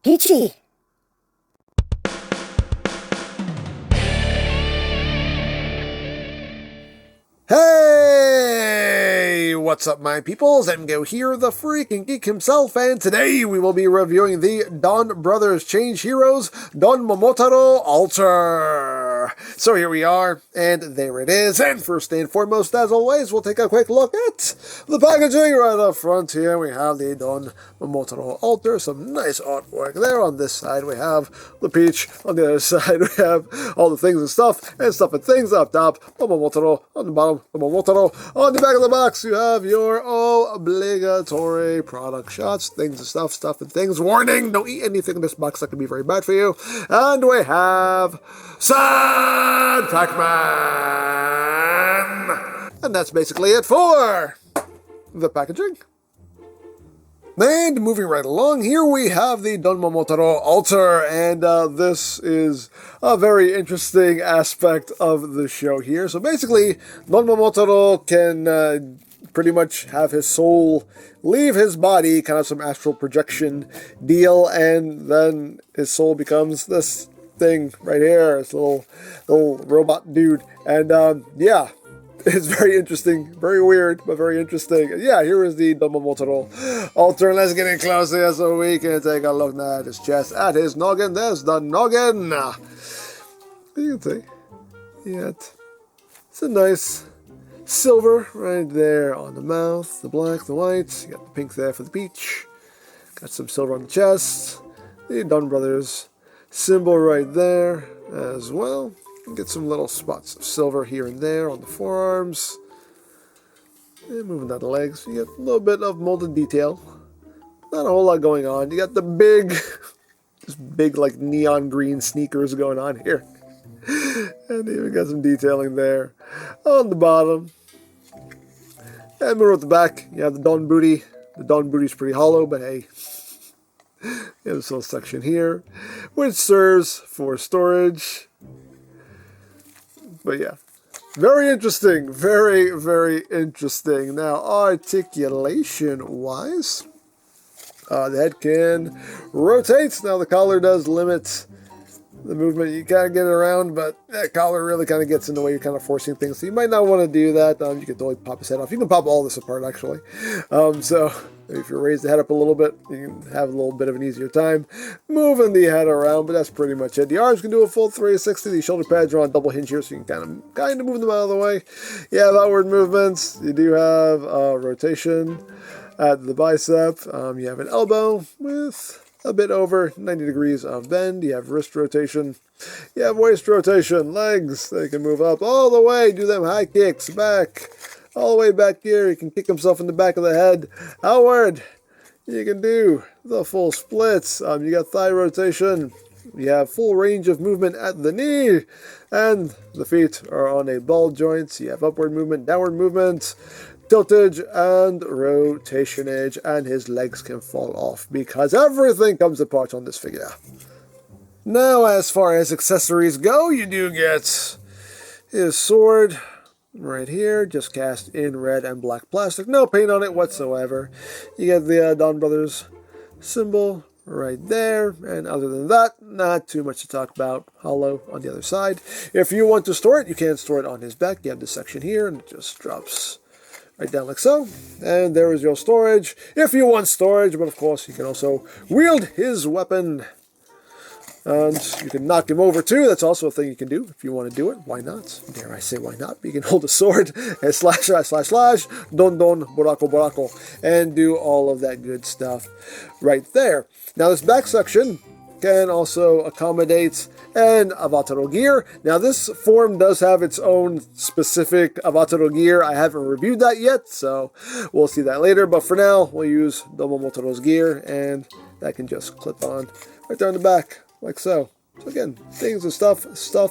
Peachy. Hey! What's up, my peoples? EmGo here, the freaking geek himself, and today we will be reviewing the DonBrothers Change Heroes Don Momotaro Alter. So here we are, and there it is. And first and foremost, as always, we'll take a quick look at the packaging right up front here. We have the Don Momotaro Alter, some nice artwork there. On this side, we have the peach. On the other side, we have all the things and stuff and things up top. The Momotaro on the bottom, the Momotaro. On the back of the box, you have your obligatory product shots, things and stuff and things. Warning, don't eat anything in this box that could be very bad for you. And we have Sad Pac-Man! And that's basically it for the packaging. And moving right along, here we have the Don Momotaro Alter, and this is a very interesting aspect of the show here. So basically, Don Momotaro can pretty much have his soul leave his body, kind of some astral projection deal, and then his soul becomes this thing right here, this little robot dude, and yeah. It's very interesting, very weird, but very interesting. Yeah, here is the Don Momotaro Alter. Let's get in closer so we can take a look at his chest, at his noggin. There's the noggin. You can see, yeah, it's a nice silver right there on the mouth, the black, the white. You got the pink there for the peach. Got some silver on the chest. The DonBrothers symbol right there as well. Get some little spots of silver here and there on the forearms. And moving down the legs, you get a little bit of molded detail. Not a whole lot going on. You got the big, just big like neon green sneakers going on here. And even got some detailing there on the bottom. And moving at the back, you have the Don Booty. The Don Booty's pretty hollow, but hey. You have this little section here, which serves for storage. But yeah, very interesting, very, very interesting. Now, articulation-wise, the head can rotate. Now, the collar does limit the movement. You kind of get it around, but that collar really kind of gets in the way. You're kind of forcing things, so you might not want to do that. You can totally pop his head off. You can pop all this apart, actually. So if you raise the head up a little bit, you can have a little bit of an easier time moving the head around, but that's pretty much it. The arms can do a full 360. The shoulder pads are on double hinge here, so you can kind of move them out of the way. You have outward movements. You do have rotation at the bicep. You have an elbow with a bit over 90 degrees of bend. You have wrist rotation. You have waist rotation. Legs, they can move up all the way. Do them high kicks. Back. All the way back here. You can kick himself in the back of the head. Outward. You can do the full splits. You got thigh rotation. You have full range of movement at the knee. And the feet are on a ball joint. You have upward movement, downward movement, tiltage and rotationage, and his legs can fall off because everything comes apart on this figure. Now, as far as accessories go, you do get his sword right here, just cast in red and black plastic, no paint on it whatsoever. You get the DonBrothers symbol right there, and other than that, not too much to talk about. Hollow on the other side. If you want to store it, you can store it on his back. You have this section here, and it just drops right down like so. And there is your storage, if you want storage, but of course you can also wield his weapon. And you can knock him over too. That's also a thing you can do if you want to do it. Why not? Dare I say why not? You can hold a sword and slash, don borako, and do all of that good stuff right there. Now this back section can also accommodate an Avataro gear. Now this form does have its own specific Avataro gear. I haven't reviewed that yet, so we'll see that later. But for now, we'll use Don Momotaro's gear, and that can just clip on right there on the back, like so. So again, things and stuff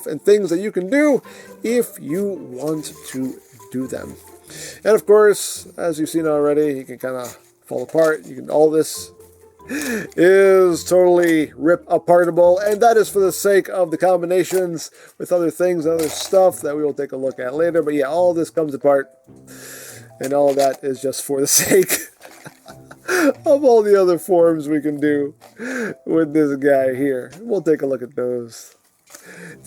and things that you can do if you want to do them. And of course, as you've seen already, you can kind of fall apart. You can, all this is totally rip apartable, and that is for the sake of the combinations with other things, other stuff that we will take a look at later. But yeah, all this comes apart, and all of that is just for the sake of all the other forms we can do with this guy here. We'll take a look at those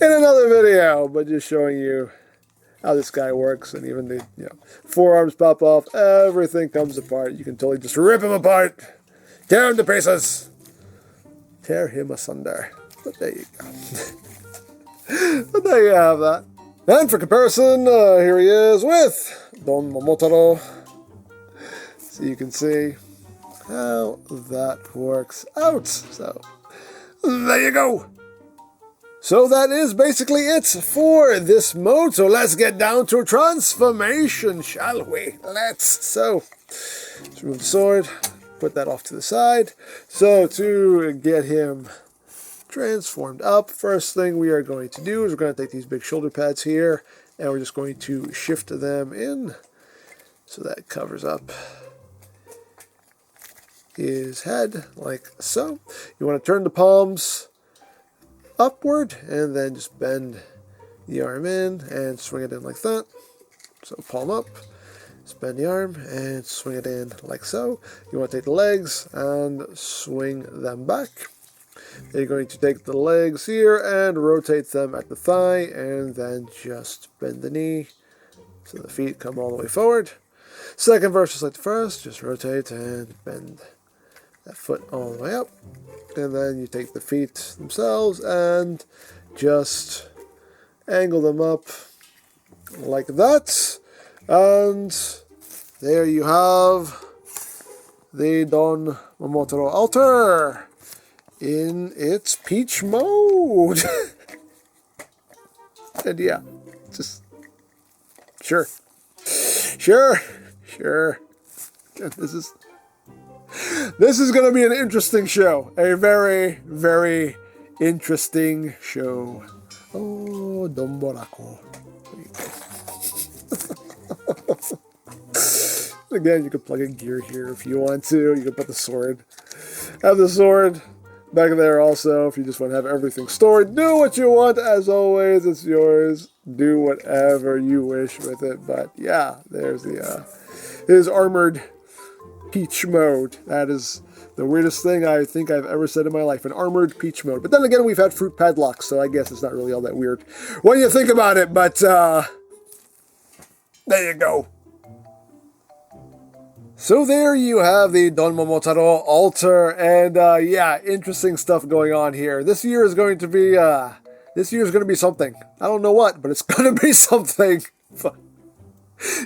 in another video, but just showing you how this guy works, and even the forearms pop off, everything comes apart. You can totally just rip him apart, tear him to pieces, tear him asunder. But there you go. But there you have that. And for comparison, here he is with Don Momotaro. So you can see how that works out. So there you go. So that is basically it for this mode. So let's get down to transformation, shall we? Let's remove the sword, put that off to the side. So to get him transformed up, first thing we are going to do is we're going to take these big shoulder pads here, and we're just going to shift them in so that covers up his head like so. You want to turn the palms upward and then just bend the arm in and swing it in like that. So palm up, just bend the arm and swing it in like so. You want to take the legs and swing them back. Then you're going to take the legs here and rotate them at the thigh, and then just bend the knee so the feet come all the way forward. Second verse, just like the first, just rotate and bend that foot all the way up. And then you take the feet themselves and just angle them up like that. And there you have the Don Momotaro altar in its peach mode. And yeah, just sure. This is going to be an interesting show. A very, very interesting show. Oh, DonBrothers. Again, you can plug in gear here if you want to. You can put the sword. Have the sword back there also if you just want to have everything stored. Do what you want. As always, it's yours. Do whatever you wish with it. But yeah, there's the his armored peach mode. That is the weirdest thing I think I've ever said in my life, an armored peach mode. But then again, we've had fruit padlocks, so I guess it's not really all that weird when you think about it. But there you go. So there you have the Don Momotaro altar, and yeah, interesting stuff going on here. This year is going to be something. I don't know what, but it's going to be something.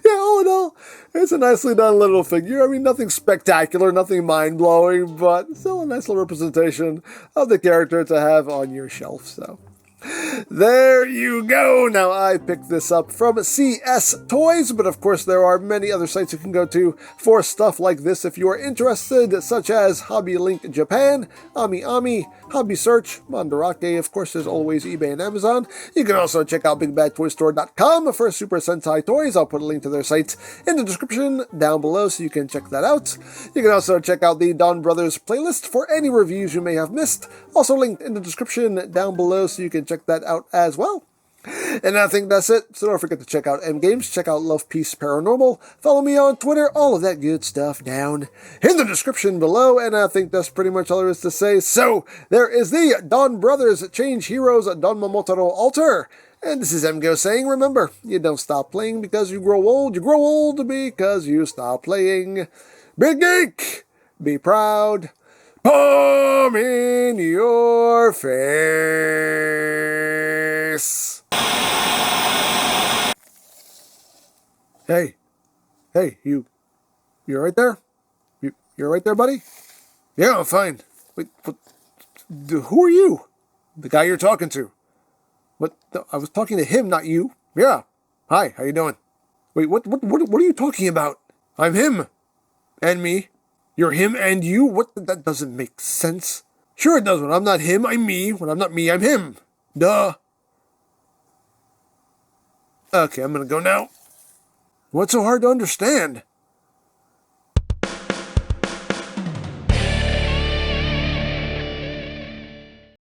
Yeah, all in all, it's a nicely done little figure. I mean, nothing spectacular, nothing mind-blowing, but still a nice little representation of the character to have on your shelf, so there you go. Now, I picked this up from CS Toys, but of course there are many other sites you can go to for stuff like this if you are interested, such as Hobby Link Japan, Ami, Hobby Search, Mandarake, of course there's always eBay and Amazon. You can also check out BigBadToyStore.com for Super Sentai toys. I'll put a link to their site in the description down below so you can check that out. You can also check out the DonBrothers playlist for any reviews you may have missed, also linked in the description down below so you can check that out as well. And I think that's it. So don't forget to check out EmGo's, check out Love Peace Paranormal, follow me on Twitter, all of that good stuff down in the description below. And I think that's pretty much all there is to say. So there is the DonBrothers Change Heroes Don Momotaro altar. And this is EmGo saying, remember, you don't stop playing because you grow old. You grow old because you stop playing. Big geek, be proud. Palm in your face. Hey, you're right there? You're right there, buddy? Yeah, I'm fine. Wait, who are you? The guy you're talking to. What? I was talking to him, not you. Yeah. Hi, how you doing? Wait, what are you talking about? I'm him. And me. You're him and you? What? That doesn't make sense. Sure it does. When I'm not him, I'm me. When I'm not me, I'm him. Duh. Okay, I'm gonna go now. What's so hard to understand?